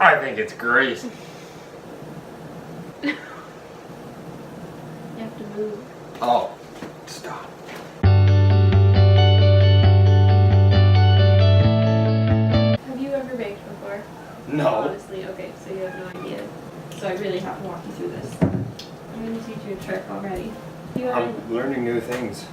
I think it's great. You have to move. Oh, stop. Have you ever baked before? No. Honestly, okay, so you have no idea. So I really have to walk you through this. I'm going to teach you a trick already. I'm learning new things.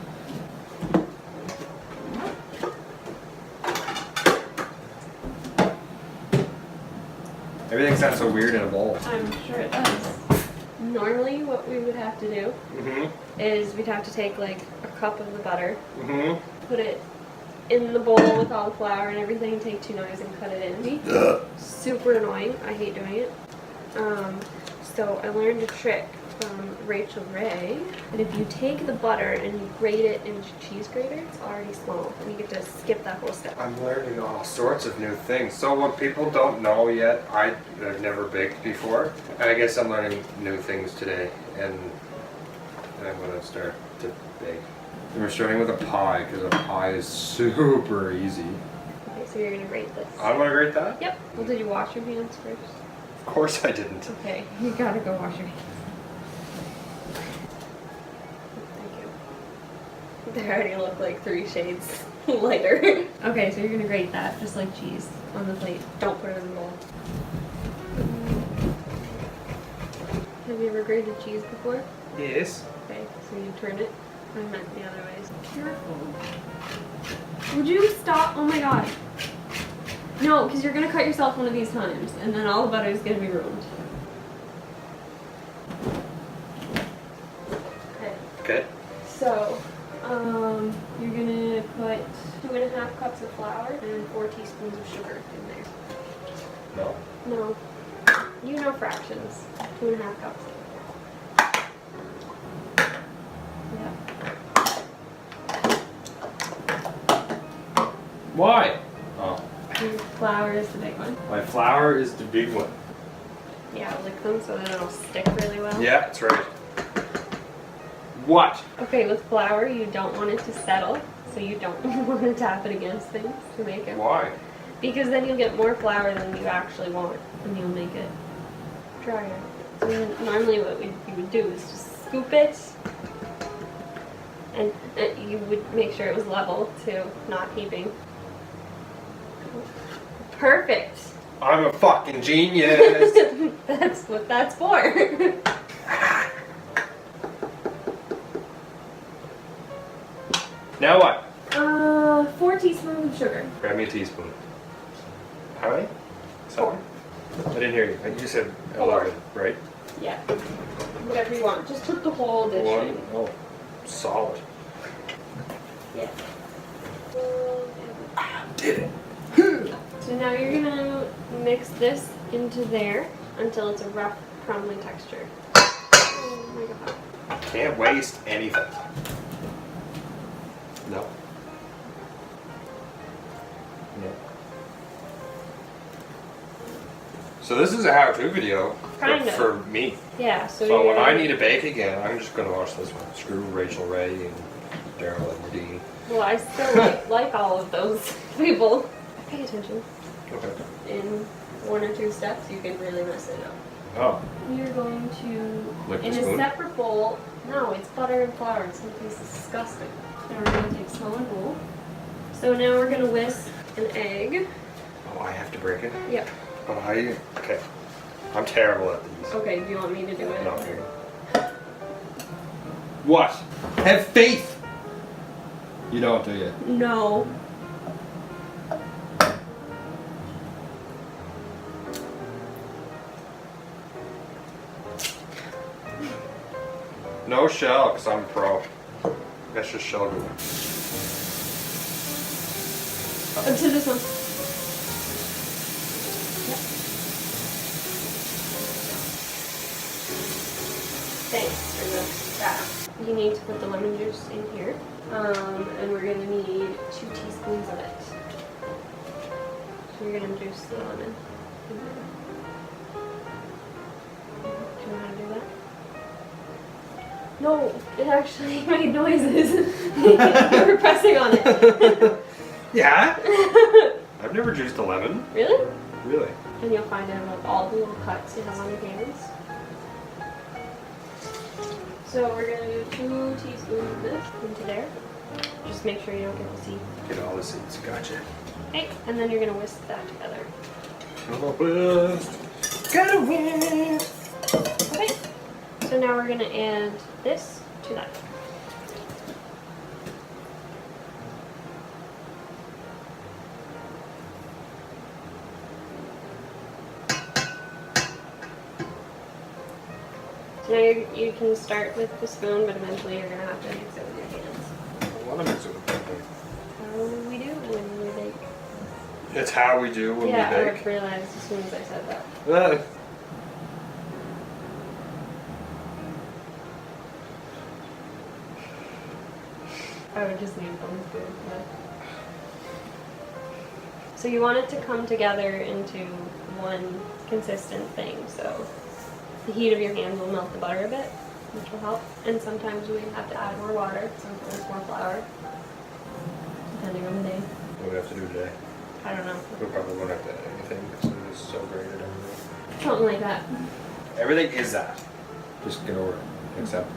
Everything sounds so weird in a bowl. I'm sure it does. Normally what we would have to do is we'd have to take like a cup of the butter, put it in the bowl with all the flour and everything, take 2 knives and cut it in. Super annoying. I hate doing it. So I learned a trick from Rachel Ray. And if you take the butter and you grate it into cheese grater, it's already small. And you get to skip that whole step. I'm learning all sorts of new things. So what people don't know yet, I've never baked before. And I guess I'm learning new things today. And I'm going to start to bake. And we're starting with a pie, because a pie is super easy. Okay, so you're going to grate this. I'm going to grate that? Yep. Well, did you wash your hands first? Of course I didn't. Okay, you gotta go wash your hands. Thank you. They already look like 3 shades lighter. Okay, so you're gonna grate that just like cheese on the plate. Don't put it in the bowl. Have you ever grated cheese before? Yes. Okay, so you turn it. I meant the other way. Careful. Would you stop? Oh my god. No, because you're going to cut yourself one of these times, and then all the butter is going to be ruined. Okay. Okay. So, you're going to put 2.5 cups of flour and 4 teaspoons of sugar in there. No. No. You know fractions. 2.5 cups. Yeah. Why? Oh. Your flour is the big one. My flour is the big one. Yeah, lick them so that it'll stick really well. Yeah, that's right. What? Okay, with flour, you don't want it to settle, so you don't want to tap it against things to make it. Why? Because then you'll get more flour than you actually want, and you'll make it drier. So normally what you would do is just scoop it, and you would make sure it was level too, not heaping. Perfect. I'm a fucking genius. That's what that's for. Now what? 4 teaspoons of sugar. Grab me a teaspoon. How many? 4. I didn't hear you. You said 4. 11, right? Yeah. Whatever you want. Just put the whole dish One. in. Oh, solid. Yeah. Did it. So now you're gonna mix this into there until it's a rough, crumbly texture. Oh my god. Can't waste anything. No. No. So this is a how-to video Kinda. for me. Yeah, so So when you're- I need to bake again, I'm just going to watch this one. Screw Rachel Ray and Daryl and Dean. Well, I still like all of those people. Pay attention. Okay. In 1 or 2 steps, you can really mess it up. Oh. You're going to, Lick the in a spoon? separate bowl, no, it's butter and flour. It's disgusting. Now we're going to take smaller bowl. So now we're going to whisk an egg. Oh, I have to break it? Yep. Oh, how you? Okay. I'm terrible at these. Okay, do you want me to do it? No. What? Have faith! You don't, do you? No. No shell, because I'm a pro. That's just shell glue. To this one. Yep. Thanks for that. You need to put the lemon juice in here. And we're going to need 2 teaspoons of it. So you're going to juice the lemon. Do you know how to do that? No, it actually made noises. You were pressing on it. Yeah? I've never juiced a lemon. Really? Really? and you'll find out about all the little cuts you have on your hands. So we're going to do 2 teaspoons of this into there. Just make sure you don't get the seed. Get all the seeds. Gotcha. Okay, and then you're going to whisk that together. Gotta win. Okay, so now we're going to add this to that. So now you can start with the spoon, but eventually you're going to have to mix it with your hands. I want to mix it with paper. How we do when we bake. It's how we do when we Yeah, I bake. realized as soon as I said that. I would just need both good. But... So you want it to come together into one consistent thing. So the heat of your hands will melt the butter a bit, which will help. And sometimes we have to add more water, sometimes more flour, depending on the day. What do we have to do today? I don't know. We probably won't have to add anything because it is so great at everything. Something like that. Everything is that. Just get over it. Except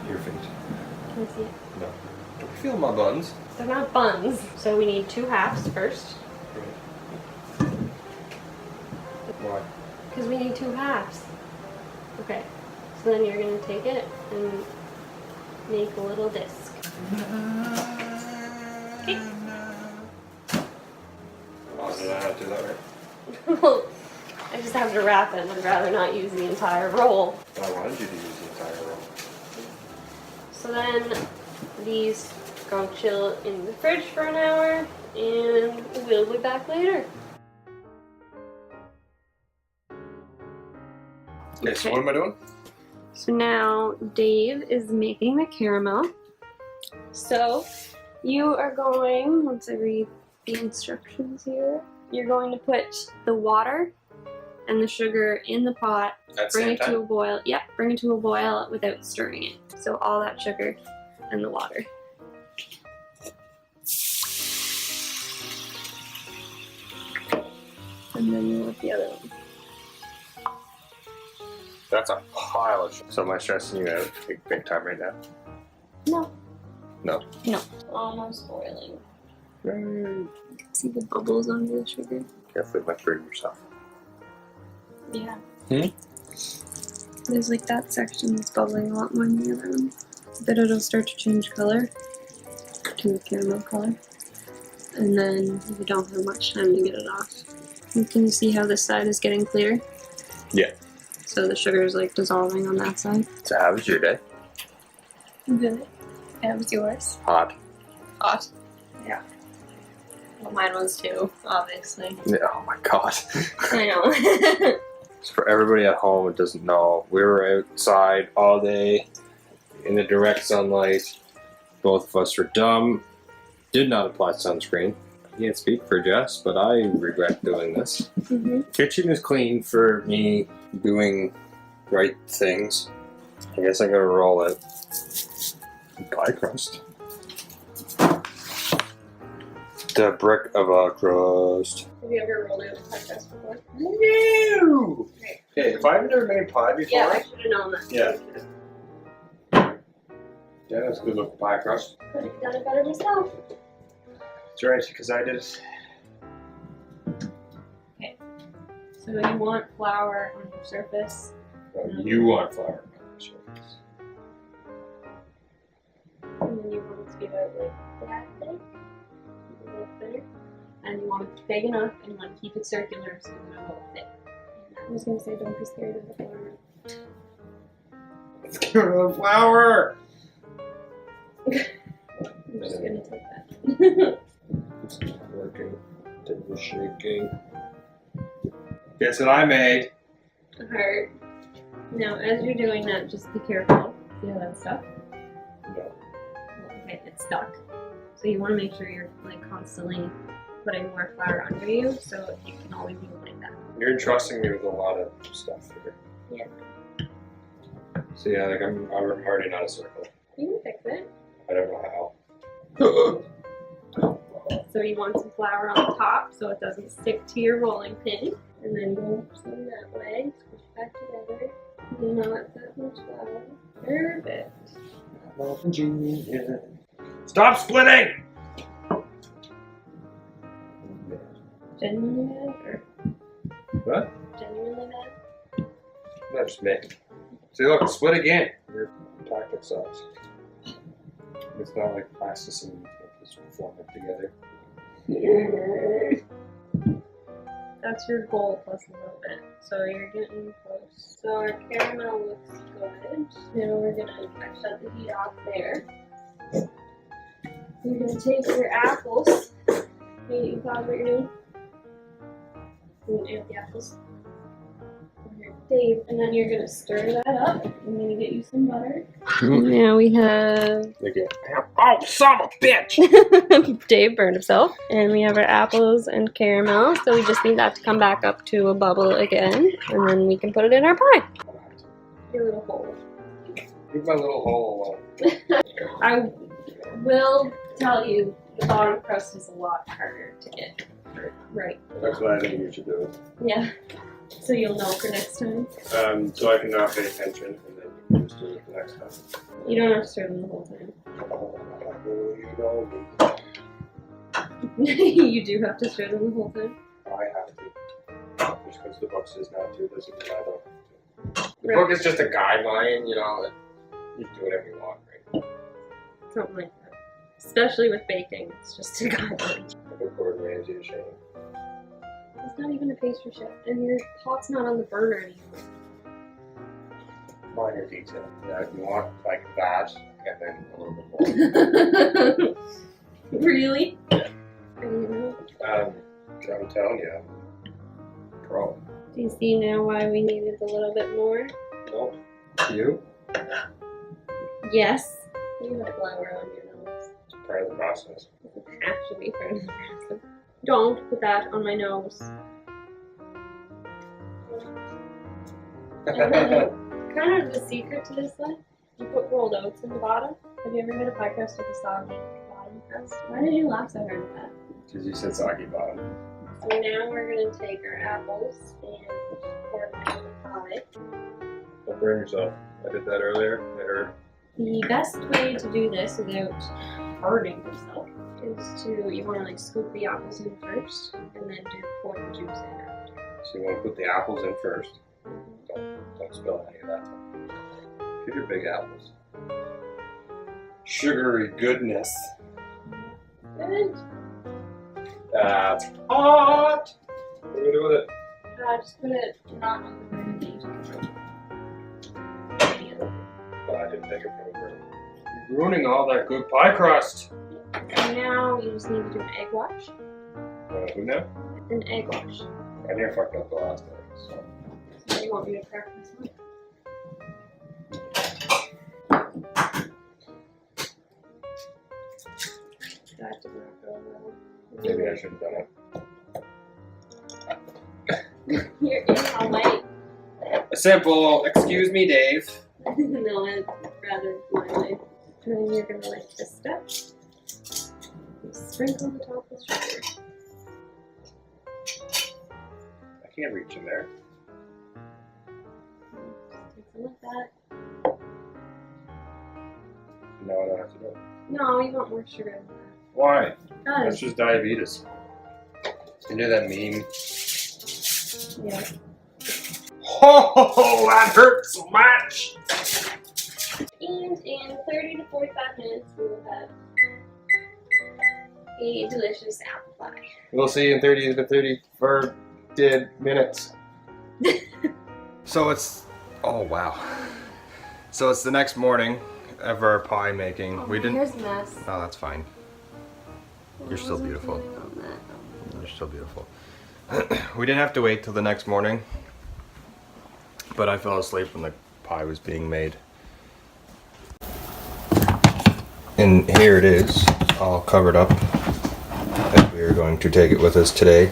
your feet. Can I see it? No. Don't you feel my buns? They're not buns. So we need 2 halves first. Why? Because we need 2 halves. Okay. So then you're going to take it and make a little disc. Okay. Oh, did I not do that right? Well, I just have to wrap it. I'd rather not use the entire roll. But I wanted you to use the entire roll. So then these go chill in the fridge for an hour and we'll be back later. Okay, so what am I doing? So now Dave is making the caramel. So you are going, once I read the instructions here, you're going to put the water and the sugar in the pot, At the bring same it to time? a boil. Yep, bring it to a boil without stirring it. So all that sugar and the water. And then you want the other one. That's a pile of shit. So am I stressing you out big time right now? No. No. No. Almost boiling. Yay. See the bubbles under the sugar? Carefully, you might burn yourself. Yeah. Hmm? There's like that section that's bubbling a lot more than the other one. But it'll start to change color to a caramel color. And then you don't have much time to get it off. You can see how this side is getting clear? Yeah. So the sugar is like dissolving on that side. So how was your day? Good. How was yours? Hot. Hot. Yeah. Well, mine was too, obviously. Yeah, oh my god. I know. So for everybody at home who doesn't know, we were outside all day in the direct sunlight. Both of us were dumb. Did not apply sunscreen. I can't speak for Jess, but I regret doing this. Mm-hmm. Kitchen is clean for me doing right things. I guess I'm gonna roll it. Pie crust. The brick of a crust. Have you ever rolled out a pie crust before? No! Okay, if I've never made pie before. Yeah, I should have known that. Yeah. Yeah, that's a good looking pie crust. Could have done it better myself. That's right, because I did it. Okay. So you want flour on the surface. No, you want flour on the surface. And then you want it to be about like that thick. A little thinner. And you want it big enough and you want to keep it circular so it's not all thick. I was going to say don't be scared of the flour. Let's give it the flour! I'm just going to take that. It's not working. It was shaking. Guess what I made? A heart. Now, as you're doing that, just be careful. See how that's stuck? No. Okay, it's stuck. So you want to make sure you're like constantly putting more flour under you, so you can always move like that. You're entrusting me with a lot of stuff here. Yeah. So yeah, like I'm already not a circle. You can fix it. I don't know how. So you want some flour on the top so it doesn't stick to your rolling pin. And then go some that way, squish it back together. Not that much flour. Perfect. Stop splitting! Genuinely bad? Or What? genuinely bad? No, just me. See, look, split again. Your tactic sucks. It's not like plasticine, you can just form it together. That's your goal plus a little bit. So you're getting close. So our caramel looks good. Now we're gonna shut the heat off there. You're gonna take your apples. Hey, you thought what you're doing? You want to add the apples? Okay, Dave, and then you're gonna stir that up. I'm gonna get you some butter. Now we have Oh, son of a bitch! Dave burned himself. And we have our apples and caramel, so we just need that to come back up to a bubble again, and then we can put it in our pie. Your little hole. Leave my little hole I will tell you, the bottom crust is a lot harder to get right. That's what I think you should do. Yeah. So you'll know for next time. So I can not pay attention, and then you can just do it the next time. You don't have to stir them the whole time. You do have to stir them the whole time. I have to. Just because the book says not to doesn't mean I don't have to. The book is just a guideline, you know, you can do whatever you want, right? Something like that. Especially with baking, it's just a guideline. Like a Gordon Ramsay to shame. It's not even a pastry chef, and your pot's not on the burner anymore. Minor detail. Yeah, you want like that, and then a little bit more. Really? Yeah. I don't know. I'm telling you, pro. Do you see now why we needed a little bit more? Nope. You? Yes. You have flour on your nose. It's part of the process. It doesn't have to be part of the process. Don't put that on my nose. And then, kind of the secret to this one, you put rolled oats in the bottom. Have you ever made a pie crust with a soggy bottom crust? Why did you laugh so hard at that? Because you said soggy bottom. So now we're going to take our apples and pour them into the pie. Don't burn yourself. I did that earlier. It hurt. The best way to do this without hurting yourself is to, you want to like scoop the apples in first and then pour the juice in after. So you want to put the apples in first. Don't spill any of that. Get your big apples. Sugary goodness. Good. That's hot! What do we do with it? Just put it not on the burner. Oh, I didn't take it from the burner. You're ruining all that good pie crust. And now you just need to do an egg wash. Who now? An egg wash. I never fucked up the last time. So. So you want me to crack this one? That did not go well. Maybe I should have done it. You're in my way. A simple, excuse me, Dave. No, I'd rather my way. And then you're gonna like this step. Sprinkle the top with sugar. I can't reach in there. Just take some like that. No, I don't have to do it. No, you want more sugar than that. Why? That's Guys. just diabetes. You know that meme? Yeah. Oh, that hurts so much! And in 30 to 45 minutes, we will have a delicious apple pie. We'll see you in 30 to 34 minutes. So it's, oh wow. So it's the next morning of our pie making. Oh, We didn't. Here's a mess. Oh, that's fine. You're still beautiful. On that. You're still beautiful. We didn't have to wait till the next morning, but I fell asleep when the pie was being made. And here it is, all covered up. And we are going to take it with us today